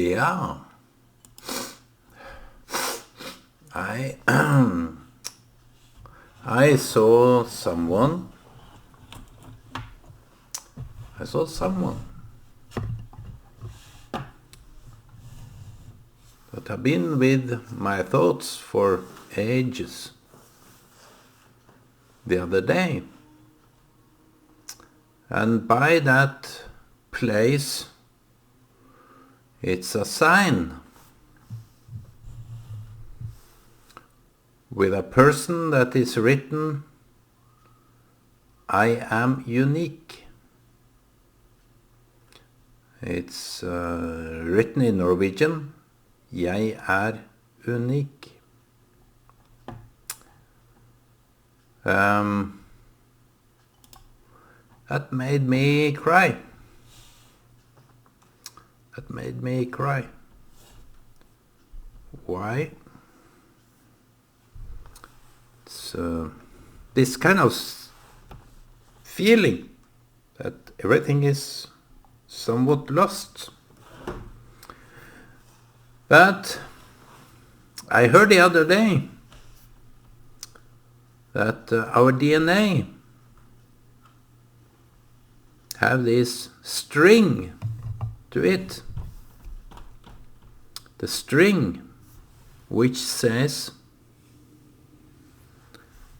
Yeah, I I saw someone. I saw someone that have been with my thoughts for ages. The other day, and by that place, it's a sign with a person that is written, I am unique. It's written in Norwegian, Jeg unik. That made me cry. That made me cry. Why? It's this kind of feeling that everything is somewhat lost. But I heard the other day that our DNA have this string to it. The string which says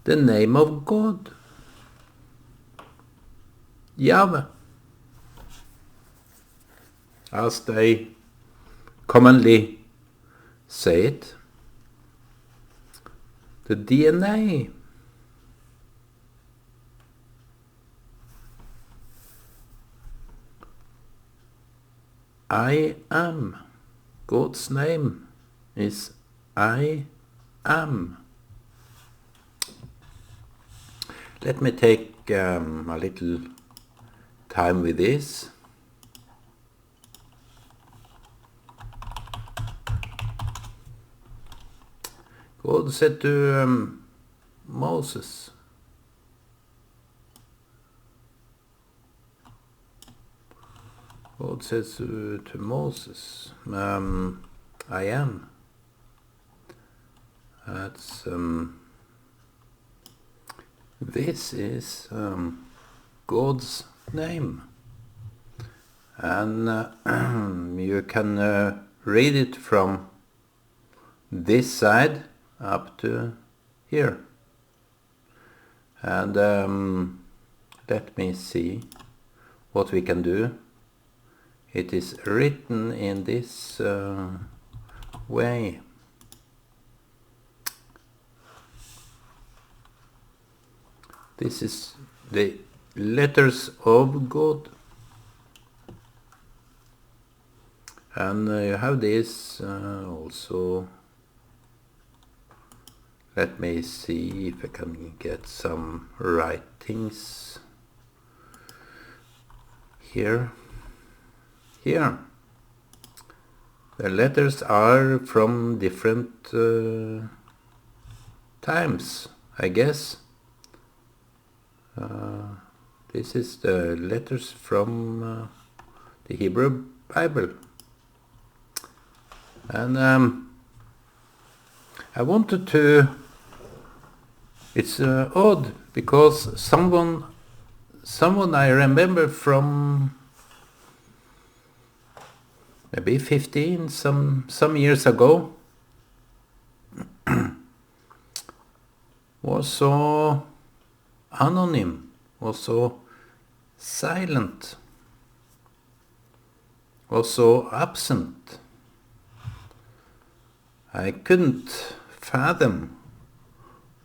the name of God, Yahweh, as they commonly say it. The DNA. I am. God's name is I am. Let me take a little time with this. God said to Moses, God says to Moses, I am. That's this is God's name, and you can read it from this side up to here. And let me see what we can do. It is written in this way. This is the letters of God. And you have this also. Let me see if I can get some writings here. Here. The letters are from different times, I guess. This is the letters from the Hebrew Bible. And I wanted to... It's odd, because someone I remember from maybe 15, some years ago, was so anonym, was so silent, was so absent. I couldn't fathom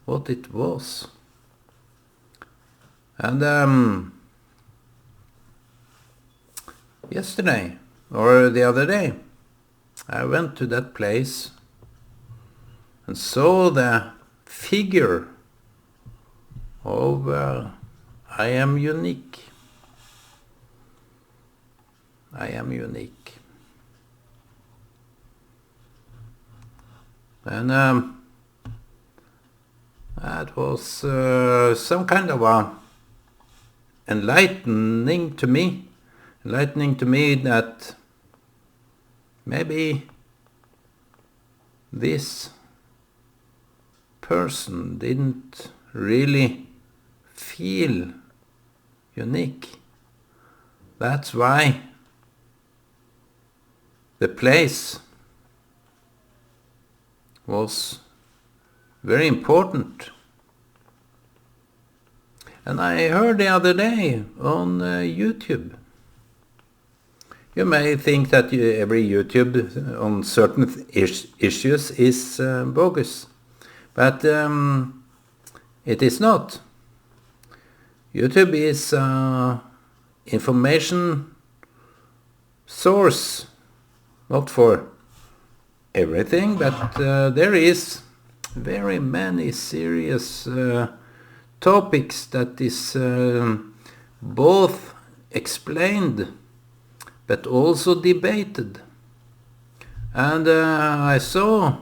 what it was. And yesterday, or the other day, I went to that place and saw the figure of I am unique. I am unique. And that was some kind of enlightening to me that maybe this person didn't really feel unique. That's why the place was very important. And I heard the other day on YouTube. You may think that every YouTube on certain issues is bogus, but it is not. YouTube is information source, not for everything, but there is very many serious topics that is both explained but also debated. And I saw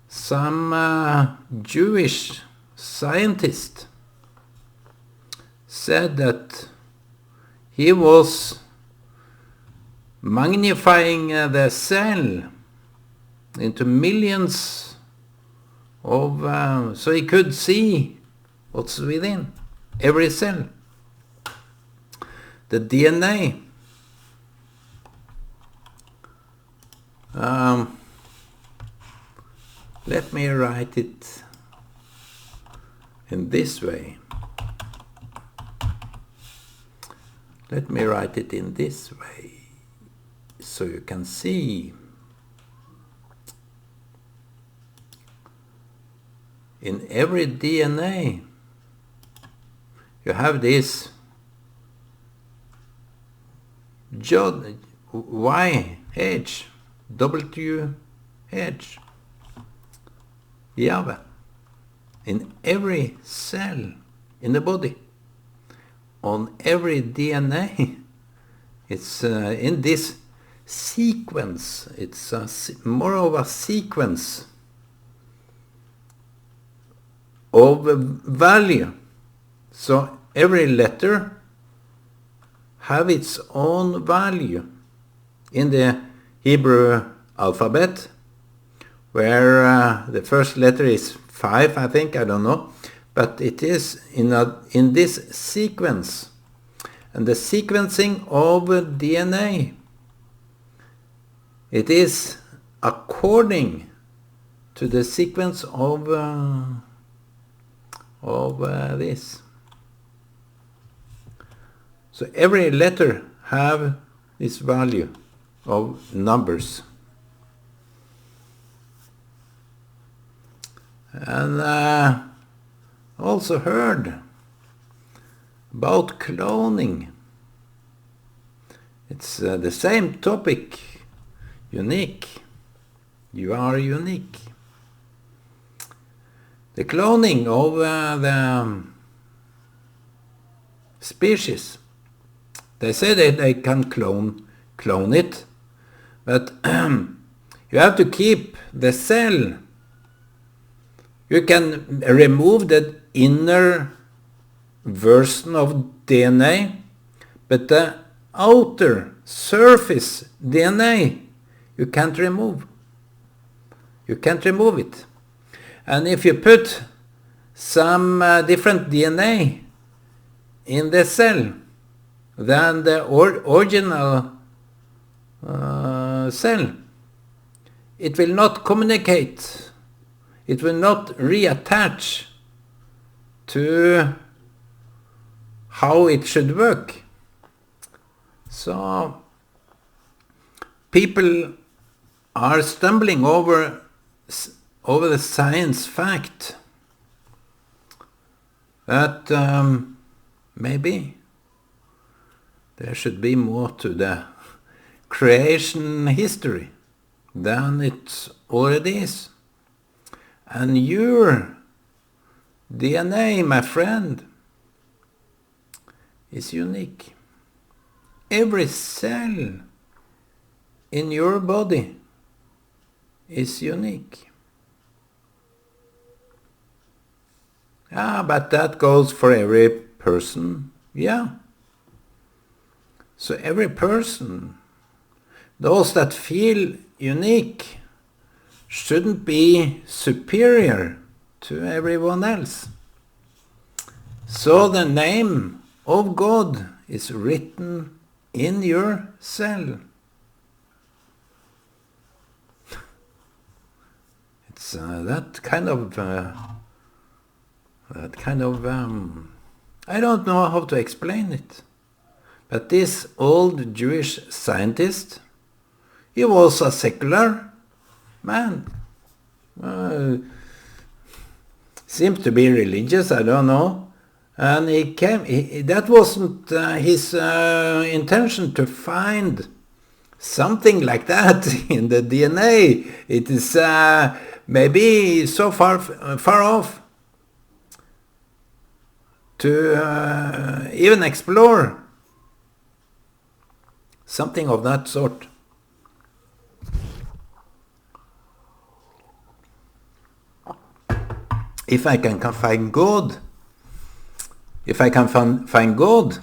some Jewish scientist said that he was magnifying the cell into millions of, so he could see what's within every cell. The DNA. Let me write it in this way. Let me write it in this way so you can see. In every DNA you have this YHWH. YHWH. In every cell in the body. On every DNA. It's in this sequence. It's more of a sequence of value. So every letter have its own value. In the Hebrew alphabet, where the first letter is 5, I think, I don't know, but it is in this sequence. And the sequencing of DNA, it is according to the sequence of this. So every letter have this value of numbers. And also heard about cloning. It's the same topic. Unique. You are unique. The cloning of the species. They say that they can clone it, but you have to keep the cell. You can remove the inner version of DNA, but the outer surface DNA you can't remove. You can't remove it. And if you put some different DNA in the cell than the original cell, it will not communicate. It will not reattach to how it should work. So people are stumbling over the science fact that maybe there should be more to the creation history than it already is. And your DNA, my friend, is unique. Every cell in your body is unique. But that goes for every person. Yeah. So every person, those that feel unique shouldn't be superior to everyone else. So the name of God is written in your cell. It's that kind of I don't know how to explain it. But this old Jewish scientist, he was a secular man. Seems to be religious, I don't know. And that wasn't his intention to find something like that in the DNA. It is maybe so far off to even explore something of that sort. If I can find God, if I can find God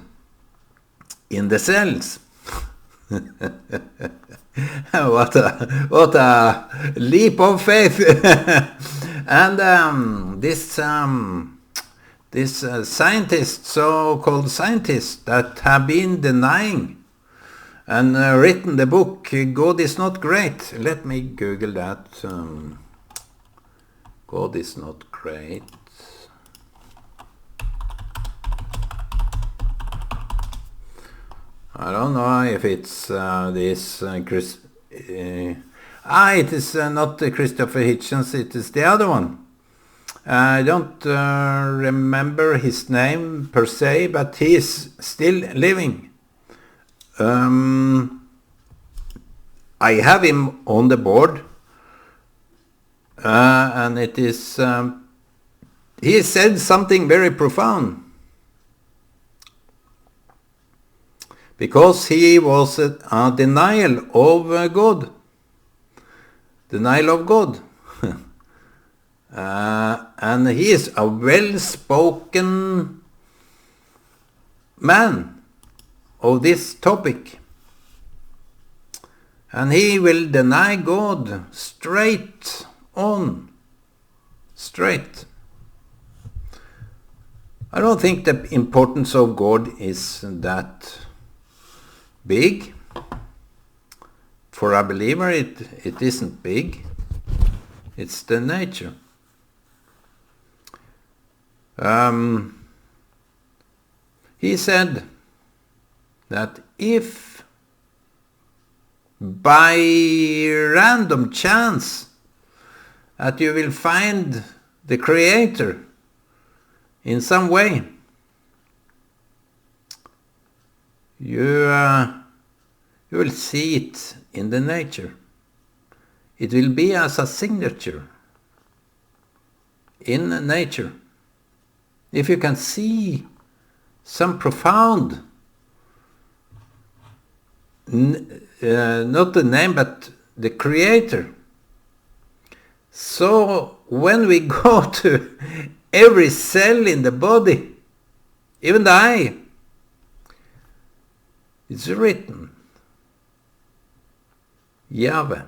in the cells, what a leap of faith! And this scientist, so-called scientists that have been denying and written the book God is not great. Let me Google that. God is not great. I don't know if it's this it is not Christopher Hitchens, it is the other one. I don't remember his name per se, but he is still living. I have him on the board, and it is he said something very profound, because he was a denial of God. Denial of God. And he is a well-spoken man of this topic. And he will deny God straight on. Straight. I don't think the importance of God is that big. For a believer, it isn't big. It's the nature. He said that if by random chance that you will find the Creator in some way, you will see it in the nature. It will be as a signature in nature. If you can see some profound, not the name, but the Creator. So when we go to every cell in the body, even the eye, it's written Yahweh.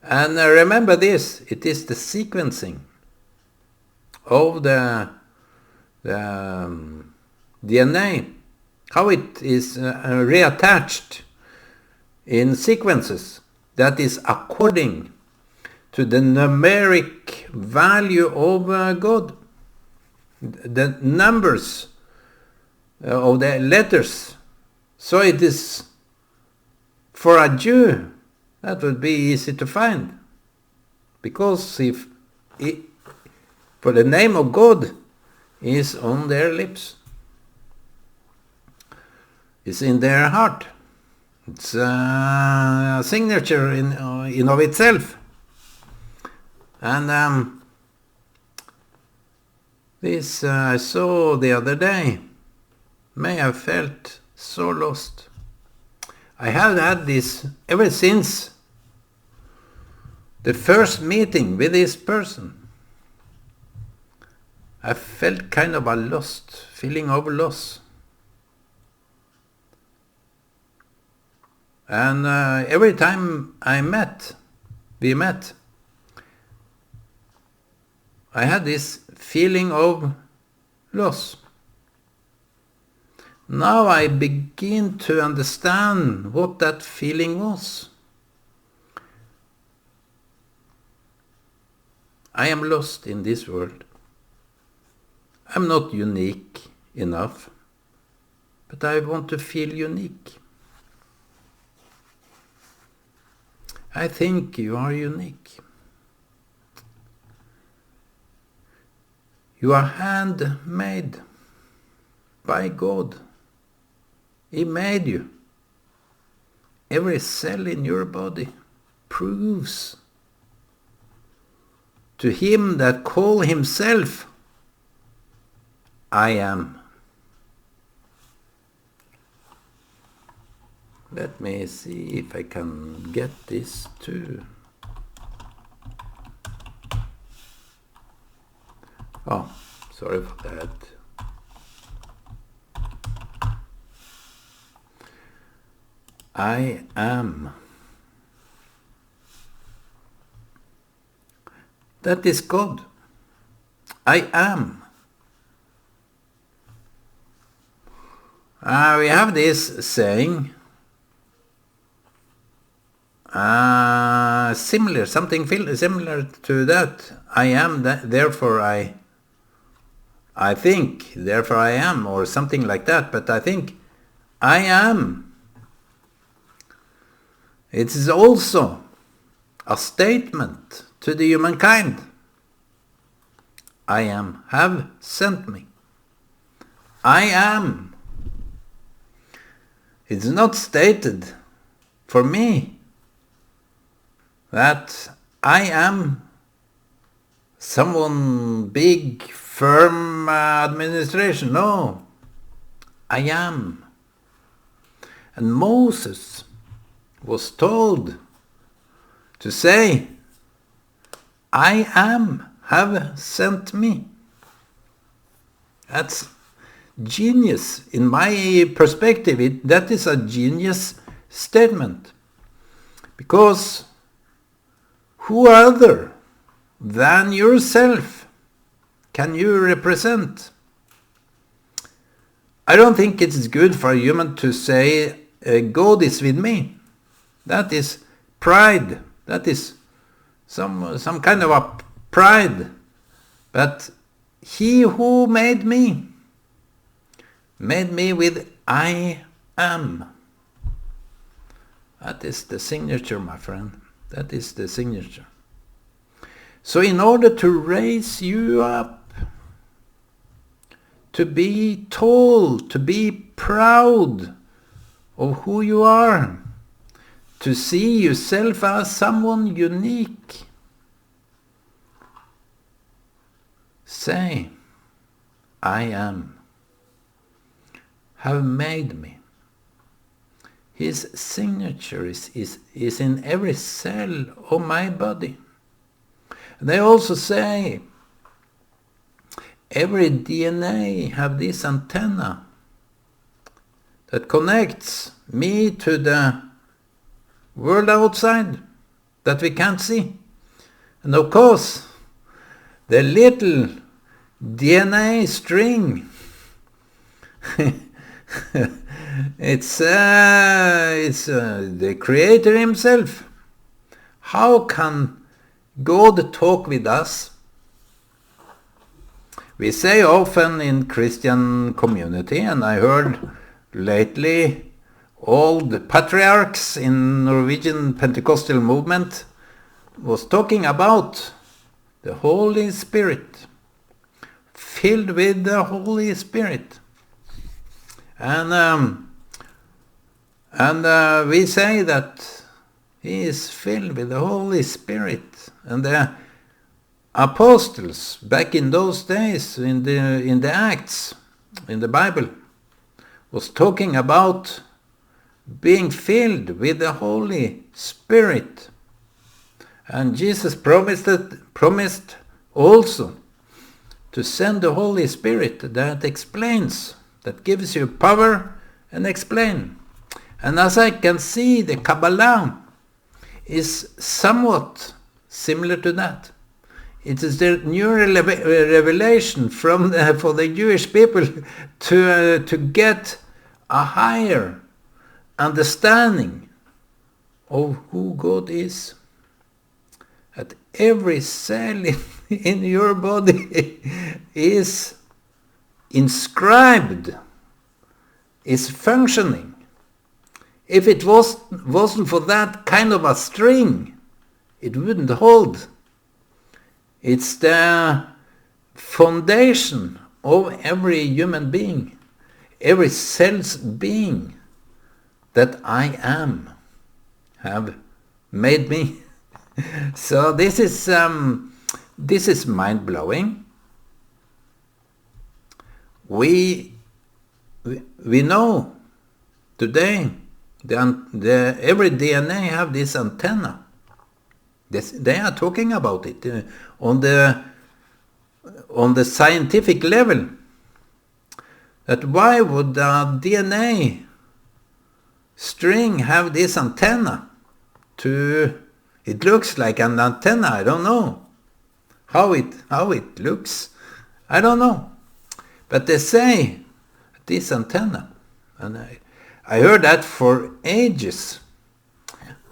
And remember this, it is the sequencing of the DNA, how it is reattached in sequences that is according to the numeric value of God, the numbers of the letters. So it is, for a Jew, that would be easy to find, because for the name of God is on their lips, it's in their heart, it's a signature in of itself. And this I saw the other day, may have felt so lost. I have had this ever since the first meeting with this person. I felt kind of a lost, feeling of loss. And every time we met, I had this feeling of loss. Now I begin to understand what that feeling was. I am lost in this world. I'm not unique enough, but I want to feel unique. I think you are unique. You are handmade by God. He made you. Every cell in your body proves to him that call himself, I am. Let me see if I can get this too. Oh, sorry for that. I am. That is God. I am. We have this saying, something similar to that. I am, therefore I think, therefore I am, or something like that. But I think I am. It is also a statement to the humankind. I am, have sent me. I am. It's not stated for me that I am someone big, firm administration. No, I am. And Moses was told to say, I am, have sent me. That's genius. In my perspective, that is a genius statement. Because who other than yourself can you represent? I don't think it's good for a human to say, God is with me. That is pride. That is some kind of a pride. But he who made me with I am. That is the signature, my friend. That is the signature. So in order to raise you up, to be tall, to be proud of who you are, to see yourself as someone unique, say, I am, have made me. His signature is in every cell of my body. They also say, every DNA have this antenna that connects me to the world outside that we can't see. And of course, the little DNA string, it's the Creator himself. How can God talk with us? We say often in Christian community, and I heard lately all the patriarchs in Norwegian Pentecostal movement was talking about the Holy Spirit, filled with the Holy Spirit. And we say that he is filled with the Holy Spirit. And the apostles back in those days, in the Acts, in the Bible, was talking about being filled with the Holy Spirit. And Jesus promised also to send the Holy Spirit that explains, that gives you power and explain. And as I can see, the Kabbalah is somewhat similar to that. It is the new revelation for the Jewish people to get a higher understanding of who God is. That every cell in your body is inscribed, is functioning. If it wasn't for that kind of a string, it wouldn't hold. It's the foundation of every human being, every cell's being that I am, have made me. So this is mind-blowing. We know today every DNA have this antenna. They are talking about it on the scientific level. That why would a DNA string have this antenna? It looks like an antenna. I don't know how it looks. I don't know, but they say this antenna, and I heard that for ages.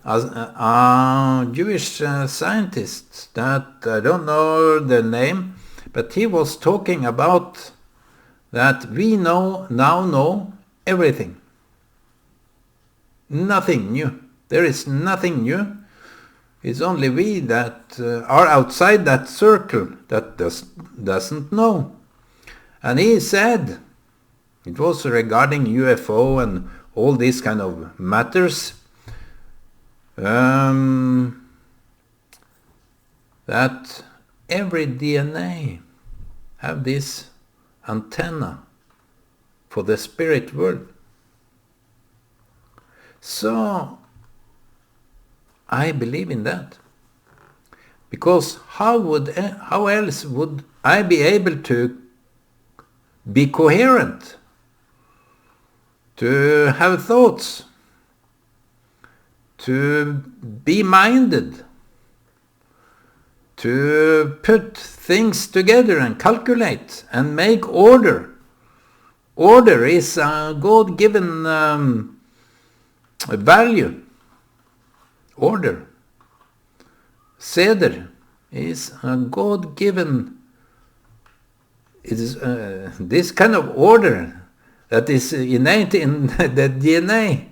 As a Jewish scientist that I don't know the name, but he was talking about that we now know everything. Nothing new. There is nothing new. It's only we that are outside that circle that doesn't know. And he said, it was regarding UFO and all these kind of matters, that every DNA have this antenna for the spirit world. So I believe in that, because how else would I be able to be coherent, to have thoughts, to be minded, to put things together and calculate and make order. Order is a God-given value. Order. Seder is a God-given. It is this kind of order that is innate in the DNA.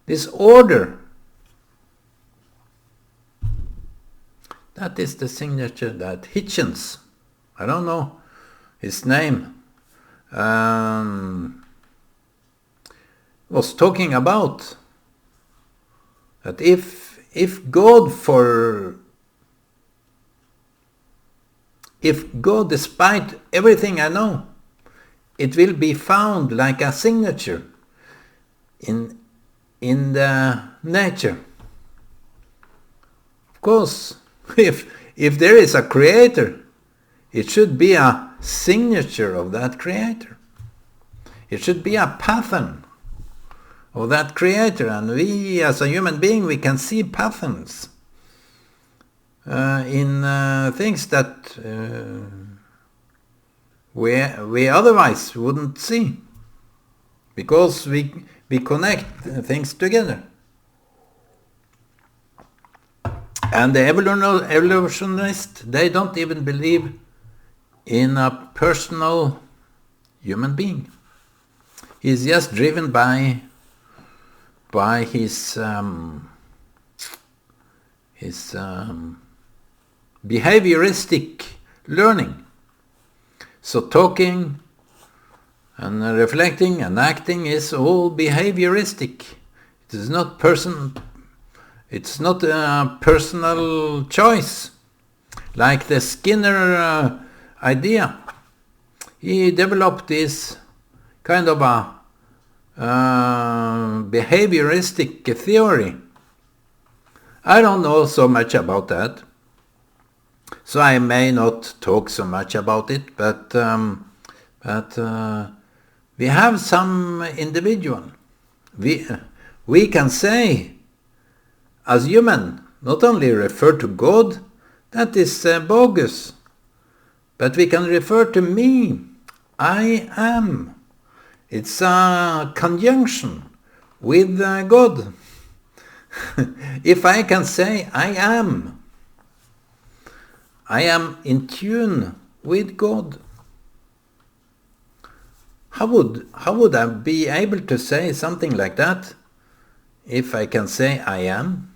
This order. That is the signature that Hitchens, I don't know his name, was talking about. That if God, despite everything I know, it will be found like a signature in the nature. Of course, if there is a creator, it should be a signature of that creator. It should be a pattern of that creator. And we, as a human being, we can see patterns in things that we otherwise wouldn't see, because we connect things together. And the evolutionists, they don't even believe in a personal human being. He's just driven by his behavioristic learning. So talking and reflecting and acting is all behavioristic. It is not It's not a personal choice, like the Skinner idea. He developed this kind of a behavioristic theory. I don't know so much about that, so I may not talk so much about it, but we have some individual. we can say, as human, not only refer to God, that is bogus, but we can refer to me, I am. It's a conjunction with God. If I can say I am in tune with God. How would I be able to say something like that if I can say I am?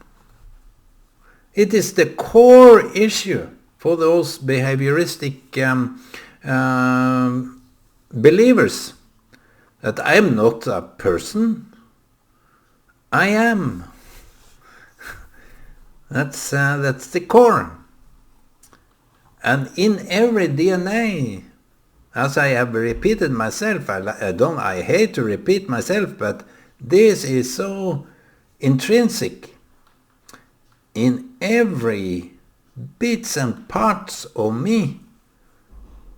It is the core issue for those behavioristic believers that I am not a person, I am. That's the core. And in every DNA, as I have repeated myself, I hate to repeat myself, but this is so intrinsic in every bits and parts of me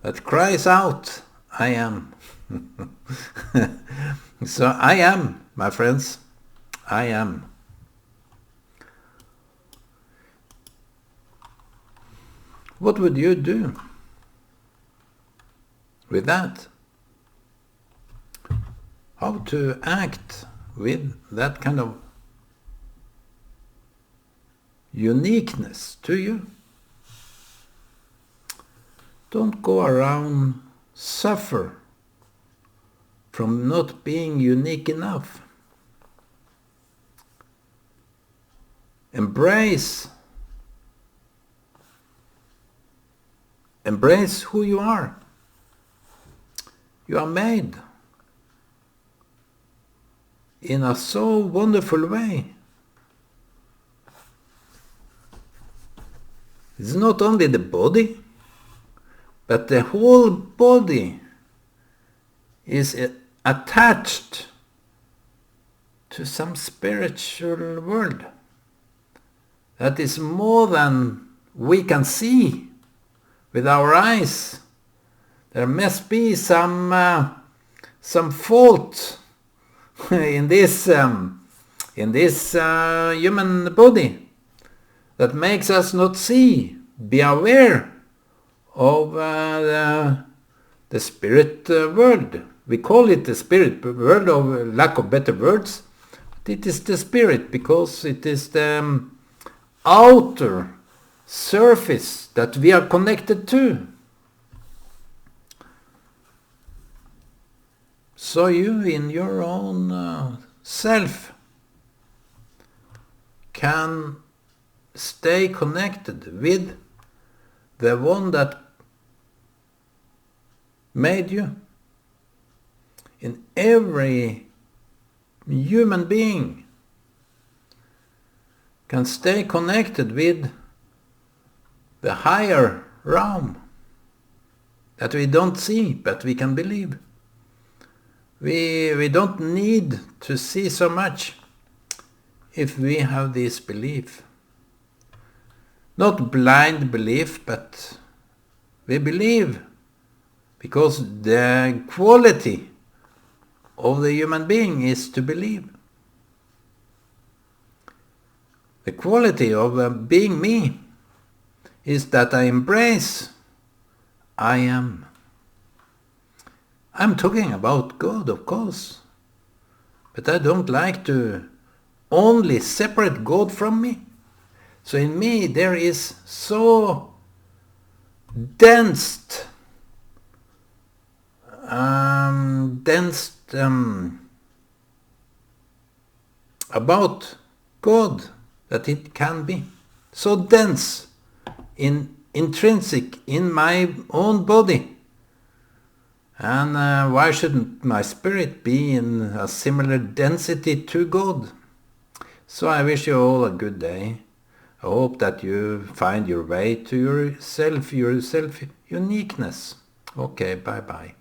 that cries out, I am. So I am, my friends, I am. What would you do with that? How to act with that kind of uniqueness to you? Don't go around suffer from not being unique enough. Embrace who you are. You are made in a so wonderful way. It's not only the body, but the whole body is attached to some spiritual world that is more than we can see with our eyes. There must be some fault in this human body that makes us not see, be aware of the spirit world. We call it the spirit world, of lack of better words. But it is the spirit because it is the outer surface that we are connected to. So you in your own self can stay connected with the one that made you. In every human being can stay connected with the higher realm that we don't see, but we can believe. We don't need to see so much if we have this belief. Not blind belief, but we believe because the quality of the human being is to believe. The quality of being me is that I embrace I am. I'm talking about God, of course, but I don't like to only separate God from me. So in me there is so dense about God that it can be. So dense, intrinsic in my own body. And why shouldn't my spirit be in a similar density to God? So I wish you all a good day. I hope that you find your way to your self uniqueness. Okay, bye-bye.